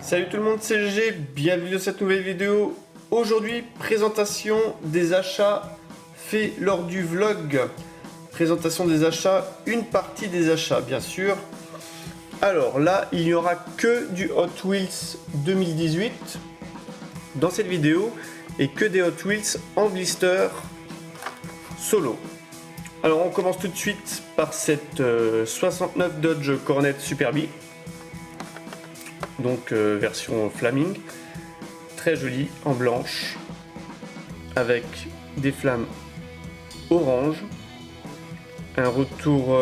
Salut tout le monde, c'est GG, bienvenue dans cette nouvelle vidéo. Aujourd'hui, présentation des achats faits lors du vlog. Présentation des achats, une partie des achats bien sûr. Alors là, il n'y aura que du Hot Wheels 2018 dans cette vidéo et que des Hot Wheels en blister solo. Alors on commence tout de suite par cette 69 Dodge Coronet Super B. Donc version Flaming, très jolie en blanche avec des flammes orange, un retour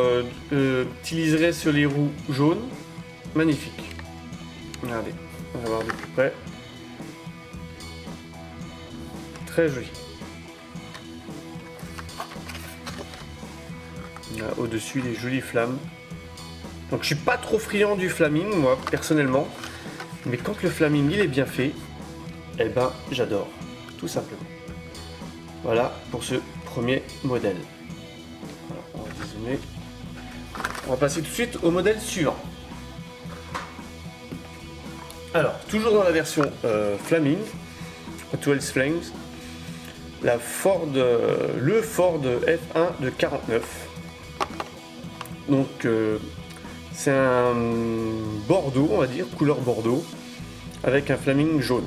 petit liseré sur les roues jaunes, magnifique. Regardez, on va voir de plus près, très joli. Là, au-dessus les jolies flammes. Donc je suis pas trop friand du flaming moi personnellement, mais quand le flaming il est bien fait, eh ben j'adore, tout simplement. Voilà pour ce premier modèle. Voilà, on va dézoomer. On va passer tout de suite au modèle suivant. Alors toujours dans la version Flaming, Hot Wheels Flames, la Ford, le Ford F1 de 49. Donc c'est un bordeaux, on va dire, couleur bordeaux, avec un flaming jaune.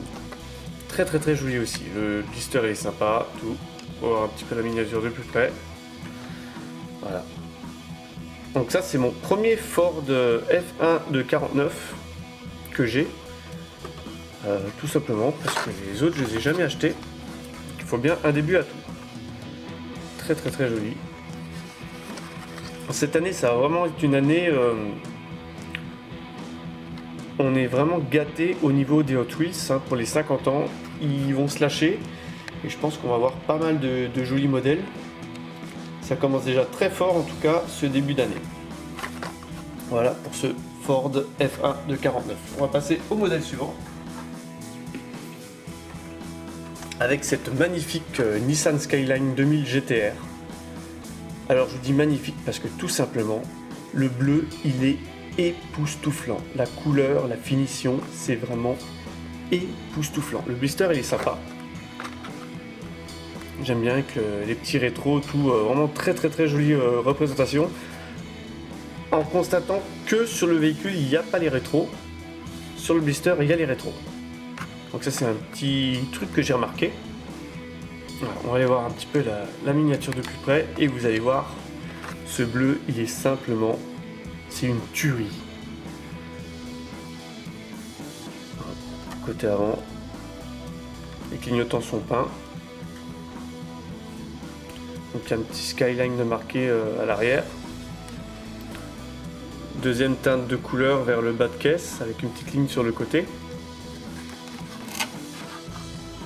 Très très très joli aussi. Le blister est sympa, tout. On va voir un petit peu la miniature de plus près. Voilà. Donc ça c'est mon premier Ford F1 de 49 que j'ai. Tout simplement parce que les autres je les ai jamais achetés. Il faut bien un début à tout. Très très très joli. Cette année, ça va vraiment être une année. On est vraiment gâté au niveau des Hot Wheels hein, pour les 50 ans. Ils vont se lâcher et je pense qu'on va avoir pas mal de jolis modèles. Ça commence déjà très fort en tout cas ce début d'année. Voilà pour ce Ford F1 de 49. On va passer au modèle suivant. Avec cette magnifique Nissan Skyline 2000 GTR. Alors je dis magnifique parce que tout simplement, le bleu il est époustouflant. La couleur, la finition, c'est vraiment époustouflant. Le blister il est sympa. J'aime bien avec les petits rétros, tout vraiment très très très jolie représentation. En constatant que sur le véhicule il n'y a pas les rétros, sur le blister il y a les rétros. Donc ça c'est un petit truc que j'ai remarqué. Voilà, on va aller voir un petit peu la miniature de plus près et vous allez voir ce bleu il est simplement, c'est une tuerie. Côté avant, les clignotants sont peints. Donc il y a un petit skyline de marqué à l'arrière. Deuxième teinte de couleur vers le bas de caisse avec une petite ligne sur le côté.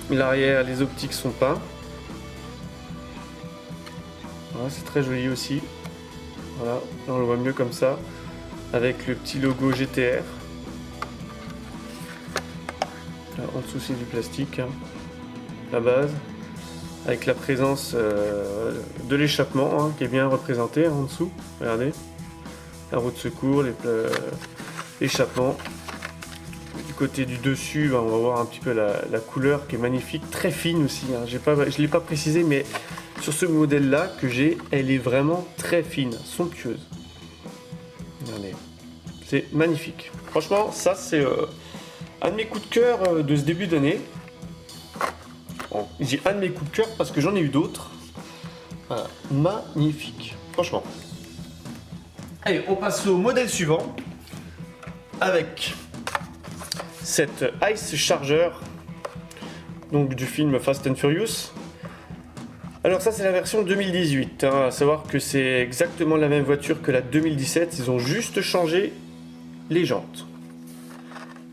L'arrière, les optiques sont peints. Voilà, c'est très joli aussi. Voilà, on le voit mieux comme ça, avec le petit logo GTR. Là, en dessous c'est du plastique, hein. La base, avec la présence de l'échappement hein, qui est bien représenté hein, en dessous. Regardez, la roue de secours, l'échappement. Du côté du dessus, on va voir un petit peu la couleur qui est magnifique, très fine aussi. Hein. Je ne l'ai pas précisé, mais sur ce modèle là que j'ai, elle est vraiment très fine, somptueuse. Regardez, c'est magnifique. Franchement, ça c'est un de mes coups de cœur de ce début d'année. Bon, j'ai un de mes coups de cœur parce que j'en ai eu d'autres. Voilà, magnifique, franchement. Allez, on passe au modèle suivant avec cette Ice Charger, donc du film Fast and Furious. Alors ça c'est la version 2018, hein, à savoir que c'est exactement la même voiture que la 2017, ils ont juste changé les jantes.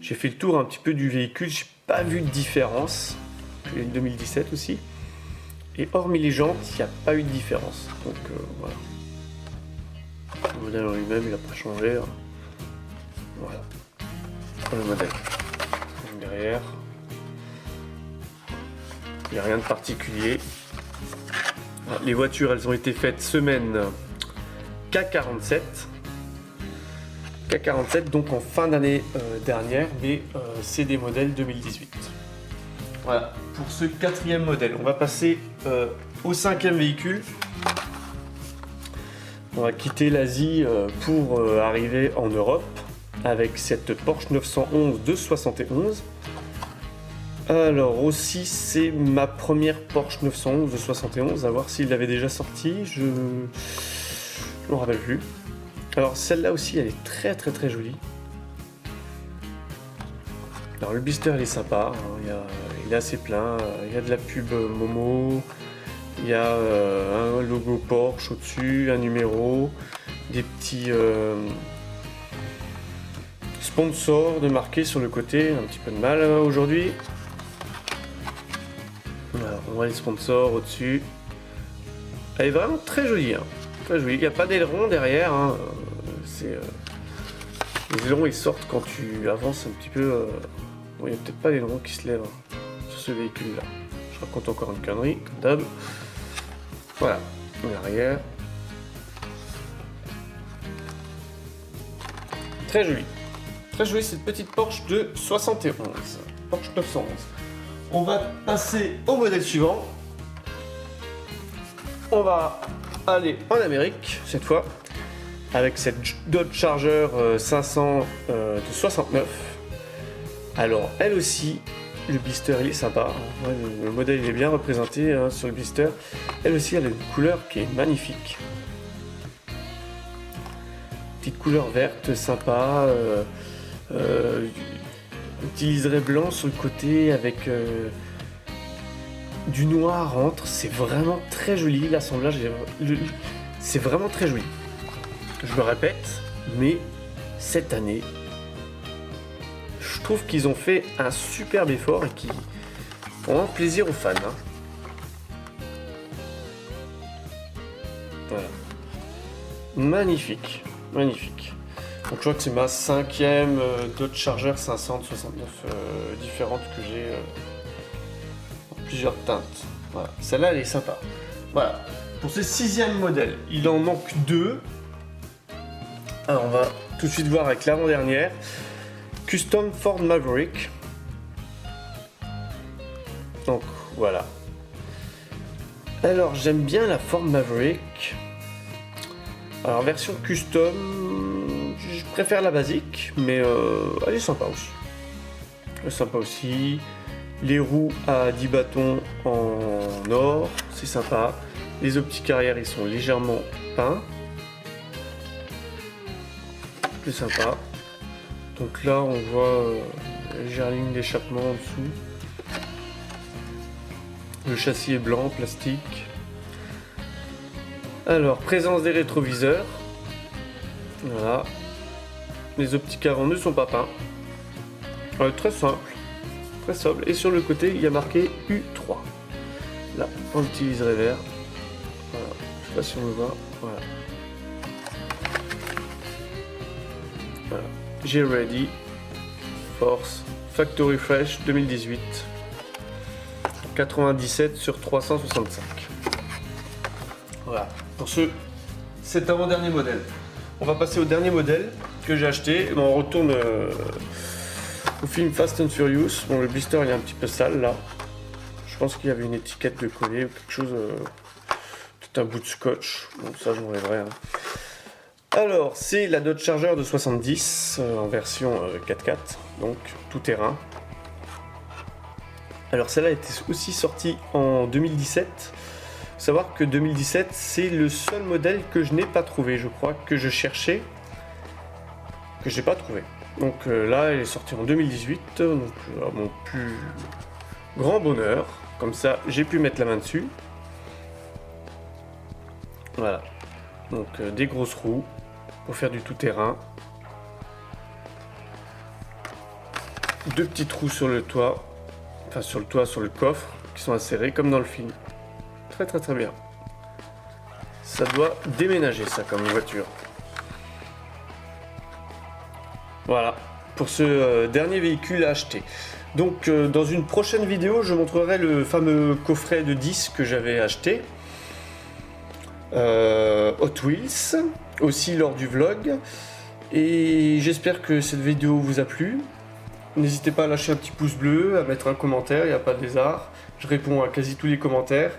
J'ai fait le tour un petit peu du véhicule, j'ai pas vu de différence, j'ai une 2017 aussi, et hormis les jantes, il n'y a pas eu de différence, donc voilà. Le modèle en lui-même il n'a pas changé, hein. Voilà, le modèle. Derrière, il n'y a rien de particulier. Les voitures elles ont été faites semaine K47. K47, donc en fin d'année dernière, mais c'est des modèles 2018. Voilà, pour ce 4e modèle. On va passer au 5e véhicule. On va quitter l'Asie pour arriver en Europe avec cette Porsche 911 de 71. Alors aussi, c'est ma première Porsche 911 de 71, à voir s'il l'avait déjà sorti, je ne me rappelle plus. Alors celle-là aussi, elle est très très très jolie. Alors le blister il est sympa, hein, il est assez plein, il y a de la pub Momo, il y a un logo Porsche au-dessus, un numéro, des petits sponsors de marqués sur le côté, un petit peu de mal aujourd'hui. Alors, on voit les sponsors au-dessus. Elle est vraiment très jolie, hein. Très jolie. Il n'y a pas d'aileron derrière, hein. Les ailerons ils sortent quand tu avances un petit peu. Bon, il n'y a peut-être pas d'aileron qui se lève hein, sur ce véhicule là. Je raconte encore une connerie, comme d'hab. Voilà, l'arrière. Très jolie. Très jolie cette petite Porsche de 71. Porsche 911. On va passer au modèle suivant. On va aller en Amérique cette fois avec cette Dodge Charger 500 de 69. Alors elle aussi, le blister il est sympa. Hein. Ouais, le modèle il est bien représenté hein, sur le blister. Elle aussi elle a une couleur qui est magnifique. Petite couleur verte sympa. Un petit liseré blanc sur le côté avec du noir entre, c'est vraiment très joli, l'assemblage, c'est vraiment très joli. Je me répète, mais cette année, je trouve qu'ils ont fait un superbe effort et qui font un plaisir aux fans. Hein. Voilà. Magnifique, magnifique. Donc je crois que c'est ma 5e Dodge Charger 569 différentes que j'ai en plusieurs teintes. Voilà. Celle-là elle est sympa. Voilà. Pour ce 6e modèle, il en manque 2. Alors on va tout de suite voir avec l'avant-dernière. Custom Ford Maverick. Donc voilà. Alors j'aime bien la Ford Maverick. Alors version custom, je préfère la basique, mais elle est sympa aussi. Elle est sympa aussi. Les roues à 10 bâtons en or, c'est sympa. Les optiques arrière, ils sont légèrement peints. C'est sympa. Donc là, on voit la légère ligne d'échappement en dessous. Le châssis est blanc, plastique. Alors, présence des rétroviseurs. Voilà. Les optiques avant ne sont pas peints. Très simple, très sobre. Et sur le côté, il y a marqué U3. Là, on utiliserait vert. Voilà. Je sais pas si on le voit. Voilà. Voilà. J'ai ready. Force. Factory Fresh 2018. 97 sur 365. Voilà. Pour cet avant-dernier modèle. On va passer au dernier modèle que j'ai acheté. Bon, on retourne au film Fast and Furious. Bon, le blister il est un petit peu sale là. Je pense qu'il y avait une étiquette de coller ou quelque chose. Tout un bout de scotch. Bon, ça je m'enlèverai. Hein. Alors, c'est la Dodge Charger de 70 en version 4x4. Donc, tout terrain. Alors, celle-là était aussi sortie en 2017. Faut savoir que 2017, c'est le seul modèle que je n'ai pas trouvé, je crois, que je cherchais, que je n'ai pas trouvé. Donc là, elle est sortie en 2018, donc à mon plus grand bonheur. Comme ça, j'ai pu mettre la main dessus. Voilà. Donc des grosses roues pour faire du tout-terrain. Deux petits trous sur le toit, enfin sur le toit, sur le coffre, qui sont insérés comme dans le film. Très très très bien. Ça doit déménager ça comme une voiture. Voilà pour ce dernier véhicule à acheter. Donc dans une prochaine vidéo je montrerai le fameux coffret de 10 que j'avais acheté. Hot Wheels, aussi lors du vlog. Et j'espère que cette vidéo vous a plu. N'hésitez pas à lâcher un petit pouce bleu, à mettre un commentaire, il n'y a pas de lézard. Je réponds à quasi tous les commentaires.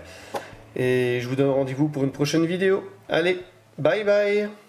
Et je vous donne rendez-vous pour une prochaine vidéo. Allez, bye bye!